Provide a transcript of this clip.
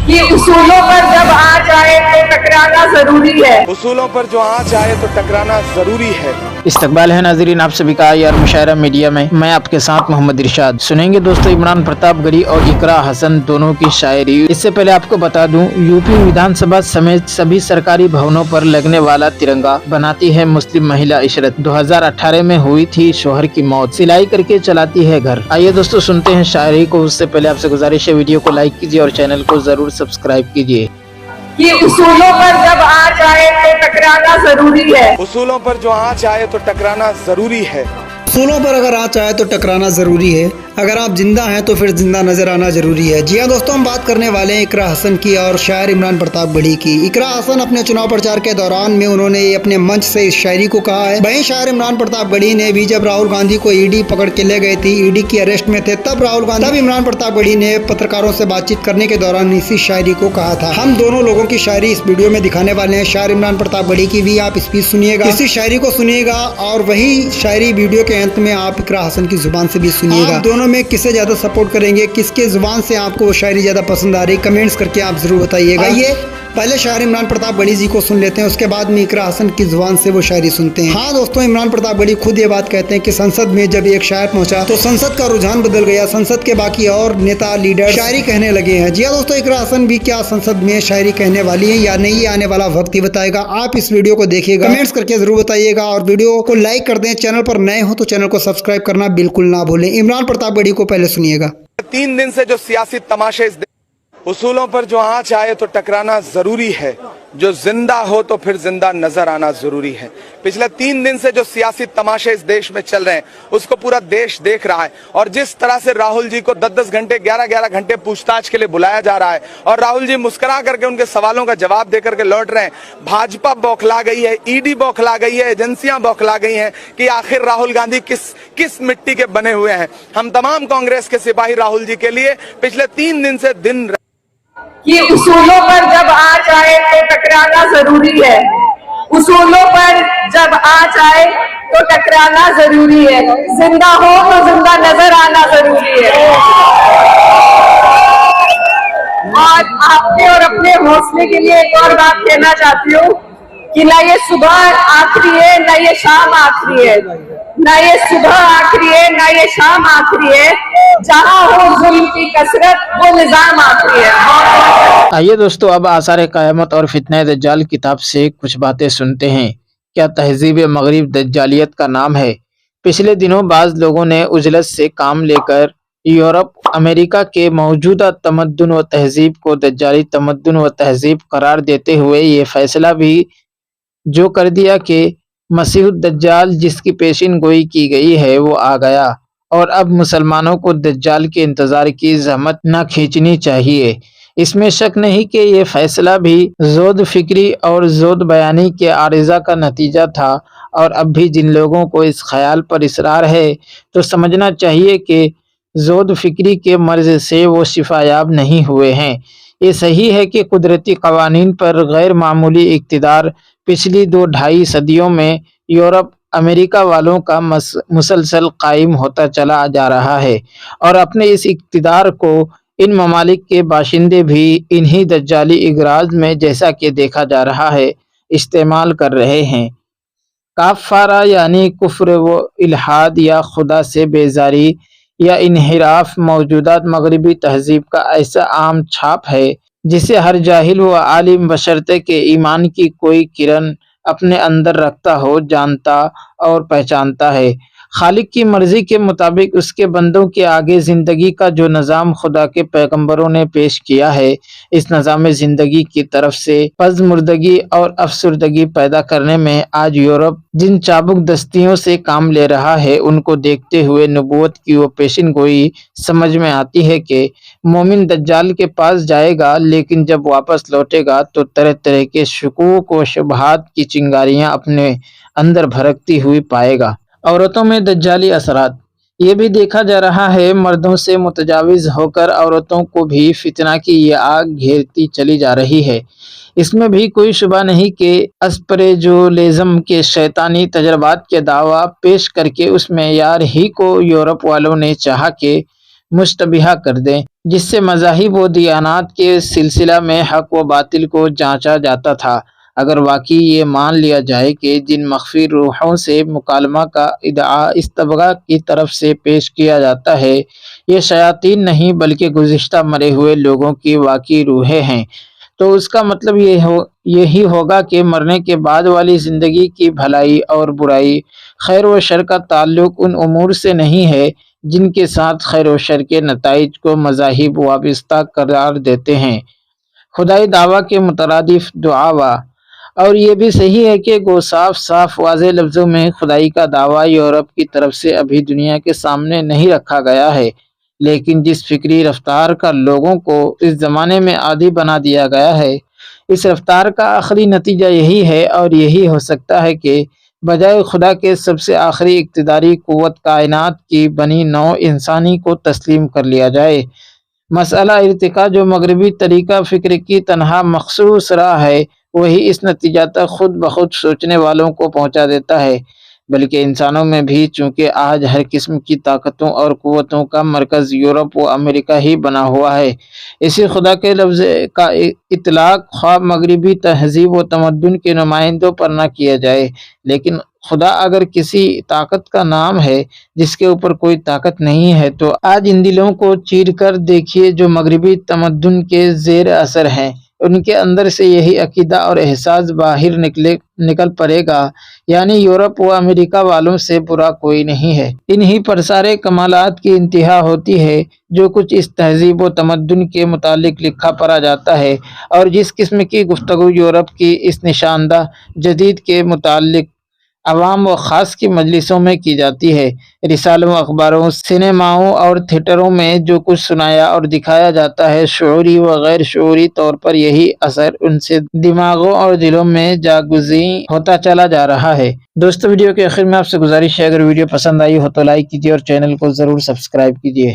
कि उसूलों पर जब आ जाए तो टकराना जरूरी है। उसूलों पर जो आँच आए तो टकराना जरूरी है। इस्तकबाल है नाजरीन आप सभी का यार मुशायरा मीडिया में। मैं आपके साथ मोहम्मद इरशाद। सुनेंगे दोस्तों इमरान प्रतापगढ़ी और इकरा हसन दोनों की शायरी। इससे पहले आपको बता दूं, यूपी विधानसभा समेत सभी सरकारी भवनों पर लगने वाला तिरंगा बनाती है मुस्लिम महिला इशरत। 2018 में हुई थी शोहर की मौत, सिलाई करके चलाती है घर। आइए दोस्तों सुनते हैं शायरी को। उससे पहले आपसे गुजारिश है वीडियो को लाइक कीजिए और चैनल को जरूर सब्सक्राइब कीजिए। कि उसूलों पर जब आ जाए तो टकराना जरूरी है। उसूलों पर जो आँच आए तो टकराना जरूरी है। उसूलों पर अगर आँच आए तो टकराना ज़रूरी है। अगर आप जिंदा हैं तो फिर जिंदा नज़र आना ज़रूरी है। जी हाँ दोस्तों, हम बात करने वाले हैं इकरा हसन की और शायर इमरान प्रतापगढ़ी की। इकरा हसन अपने चुनाव प्रचार के दौरान में उन्होंने अपने मंच से इस शायरी को कहा है। वहीं शायर इमरान प्रतापगढ़ी ने भी जब राहुल गांधी को ईडी पकड़ के ले गई थी, ईडी की अरेस्ट में थे, तब इमरान प्रतापगढ़ी ने पत्रकारों से बातचीत करने के दौरान इसी शायरी को कहा था। हम दोनों लोगों की शायरी इस वीडियो में दिखाने वाले हैं। शायर इमरान प्रतापगढ़ी की भी आप स्पीच सुनिएगा, इसी शायरी को सुनिएगा, और वही शायरी वीडियो के अंत में आप इकरा हसन की जुबान से भी सुनिएगा। दोनों में किसे ज्यादा सपोर्ट करेंगे, किसके जुबान से आपको वो शायरी ज्यादा पसंद आ रही, कमेंट्स करके आप जरूर बताइएगा। ये पहले शायर इमरान प्रतापगढ़ी जी को सुन लेते हैं, उसके बाद में इकरा हसन की जुबान से वो शायरी सुनते हैं। हाँ दोस्तों, इमरान प्रतापगढ़ी खुद ये बात कहते हैं कि संसद में जब एक शायर पहुंचा तो संसद का रुझान बदल गया। संसद के बाकी और नेता लीडर शायरी कहने लगे हैं। जी हाँ दोस्तों, इकरा हसन भी क्या संसद में शायरी कहने वाली है या नहीं, आने वाला वक्त ही बताएगा। आप इस वीडियो को देखिएगा, कमेंट्स करके जरूर बताइएगा और वीडियो को लाइक कर दें। चैनल पर नए हो तो चैनल को सब्सक्राइब करना बिल्कुल ना भूलें। इमरान प्रतापगढ़ी को पहले सुनिएगा। 3 दिन से जो सियासी तमाशे उसूलों पर जो आँच आए तो टकराना जरूरी है। जो जिंदा हो तो फिर जिंदा नजर आना जरूरी है। पिछले 3 दिन से जो सियासी तमाशे इस देश में चल रहे हैं उसको पूरा देश देख रहा है। और जिस तरह से राहुल जी को 10-10 घंटे 11-11 घंटे पूछताछ के लिए बुलाया जा रहा है और राहुल जी मुस्कुरा करके उनके सवालों का जवाब दे करके लौट रहे हैं। भाजपा बौखला गई है, ईडी बौखला गई है, एजेंसियां बौखला गई हैं कि आखिर राहुल गांधी किस मिट्टी के बने हुए हैं। हम तमाम कांग्रेस के सिपाही राहुल जी के लिए पिछले 3 दिन से दिन कि उसूलों पर जब आ जाए तो टकराना जरूरी है। उसूलों पर जब आ जाए तो टकराना जरूरी है। जिंदा हो तो जिंदा नजर आना जरूरी है। और आपके और अपने हौसले के लिए एक और बात कहना चाहती हूँ कि ना ये सुबह आखिरी है, ना ये शाम आखिरी है, ना ये सुबह आखिरी है, ना ये शाम आखिरी है। जहाँ हो जुल्म की कसरत वो निजाम आखिरी है। आइए दोस्तों, अब आसार क़यामत और फितने दज्जाल किताब से कुछ बातें सुनते हैं। क्या तहजीब मगरिब दज्जालियत का नाम है? पिछले दिनों बाज़ लोगों ने उजलत से काम लेकर यूरोप अमेरिका के मौजूदा तमद्दुन व तहजीब को दज्जाली तमद्दुन व तहजीब करार देते हुए ये फैसला भी जो कर दिया कि मसीह दज्जाल जिसकी पेशिन गोई की गई है वो आ गया और अब मुसलमानों को दज्जाल के इंतज़ार की ज़हमत न खींचनी चाहिए। इसमें शक नहीं कि ये फैसला भी जोद फिक्री और जोद बयानी के आरिज़ा का नतीजा था। और अब भी जिन लोगों को इस ख्याल पर इसरार है तो समझना चाहिए कि जोद फिक्री के मर्ज से वो शिफायाब नहीं हुए हैं। ये सही है कि कुदरती कवानीन पर गैर मामूली इक़्तिदार पिछली 2-2.5 सदियों में यूरोप अमेरिका वालों का मुसलसल कायम होता चला जा रहा है और अपने इस इक़्तिदार को इन ममालिक के बाशिंदे भी इन्हीं दज्जाली इगराज में, जैसा कि देखा जा रहा है, इस्तेमाल कर रहे हैं। काफ़ारा यानी कुफ्र व इल्हाद या खुदा से बेजारी या इन्हिराफ मौजूदा मगरबी तहजीब का ऐसा आम छाप है जिसे हर जाहिल व आलिम बशर्ते के ईमान की कोई किरण अपने अंदर रखता हो जानता और पहचानता है। खालिक की मर्जी के मुताबिक उसके बंदों के आगे ज़िंदगी का जो निज़ाम खुदा के पैगंबरों ने पेश किया है, इस निज़ाम ज़िंदगी की तरफ से पज़मुर्दगी और अफसुर्दगी पैदा करने में आज यूरोप जिन चाबुक दस्तियों से काम ले रहा है उनको देखते हुए नबूवत की वो पेशिन गोई समझ में आती है कि मोमिन दज्जाल के पास जाएगा, लेकिन जब वापस लौटेगा तो तरह तरह के शुकूक व शुबहात की चिंगारियां अपने अंदर भड़कती हुई पाएगा। औरतों में दज्जाली असरात। ये भी देखा जा रहा है मर्दों से मुतजाविज होकर औरतों को भी फितना की ये आग घेरती चली जा रही है। इसमें भी कोई शुबा नहीं कि अस्परेजोलिज्म के शैतानी तजर्बात के दावा पेश करके उस मेयार ही को यूरोप वालों ने चाहा कि مشتبہ کر دیں، جس سے مذاہب و دیانات کے سلسلہ میں حق و باطل کو جانچا جاتا تھا۔ اگر واقعی یہ مان لیا جائے کہ جن مخفی روحوں سے مکالمہ کا ادعا اس طبقہ کی طرف سے پیش کیا جاتا ہے یہ شیاطین نہیں بلکہ گزشتہ مرے ہوئے لوگوں کی واقعی روحیں ہیں، تو اس کا مطلب یہی ہوگا کہ مرنے کے بعد والی زندگی کی بھلائی اور برائی، خیر و شر کا تعلق ان امور سے نہیں ہے جن کے ساتھ خیر و شر کے نتائج کو مذاہب وابستہ قرار دیتے ہیں۔ خدائی دعویٰ کے مترادف دعاویٰ، اور یہ بھی صحیح ہے کہ گو صاف واضح لفظوں میں خدائی کا دعویٰ یورپ کی طرف سے ابھی دنیا کے سامنے نہیں رکھا گیا ہے، لیکن جس فکری رفتار کا لوگوں کو اس زمانے میں عادی بنا دیا گیا ہے، اس رفتار کا آخری نتیجہ یہی ہے اور یہی ہو سکتا ہے کہ بجائے خدا کے سب سے آخری اقتداری قوت کائنات کی بنی نوع انسانی کو تسلیم کر لیا جائے۔ مسئلہ ارتقاء جو مغربی طریقہ فکر کی تنہا مخصوص راہ ہے وہی اس نتیجہ تک خود بخود سوچنے والوں کو پہنچا دیتا ہے، بلکہ انسانوں میں بھی، چونکہ آج ہر قسم کی طاقتوں اور قوتوں کا مرکز یورپ و امریکہ ہی بنا ہوا ہے، اسی خدا کے لفظ کا اطلاق خواہ مغربی تہذیب و تمدن کے نمائندوں پر نہ کیا جائے، لیکن خدا اگر کسی طاقت کا نام ہے جس کے اوپر کوئی طاقت نہیں ہے تو آج ان دلوں کو چیر کر دیکھیے جو مغربی تمدن کے زیر اثر ہیں، ان کے اندر سے یہی عقیدہ اور احساس باہر نکل پڑے گا، یعنی یورپ و امریکہ والوں سے برا کوئی نہیں ہے، انہی پر سارے کمالات کی انتہا ہوتی ہے۔ جو کچھ اس تہذیب و تمدن کے متعلق لکھا پڑھا جاتا ہے اور جس قسم کی گفتگو یورپ کی اس نشاندہ جدید کے متعلق عوام و خاص کی مجلسوں میں کی جاتی ہے، رسالوں، اخباروں، سینماؤں اور تھیٹروں میں جو کچھ سنایا اور دکھایا جاتا ہے، شعوری و غیر شعوری طور پر یہی اثر ان سے دماغوں اور دلوں میں جاگزیں ہوتا چلا جا رہا ہے۔ دوستو، ویڈیو کے آخر میں آپ سے گزارش ہے، اگر ویڈیو پسند آئی ہو تو لائک کیجیے اور چینل کو ضرور سبسکرائب کیجیے۔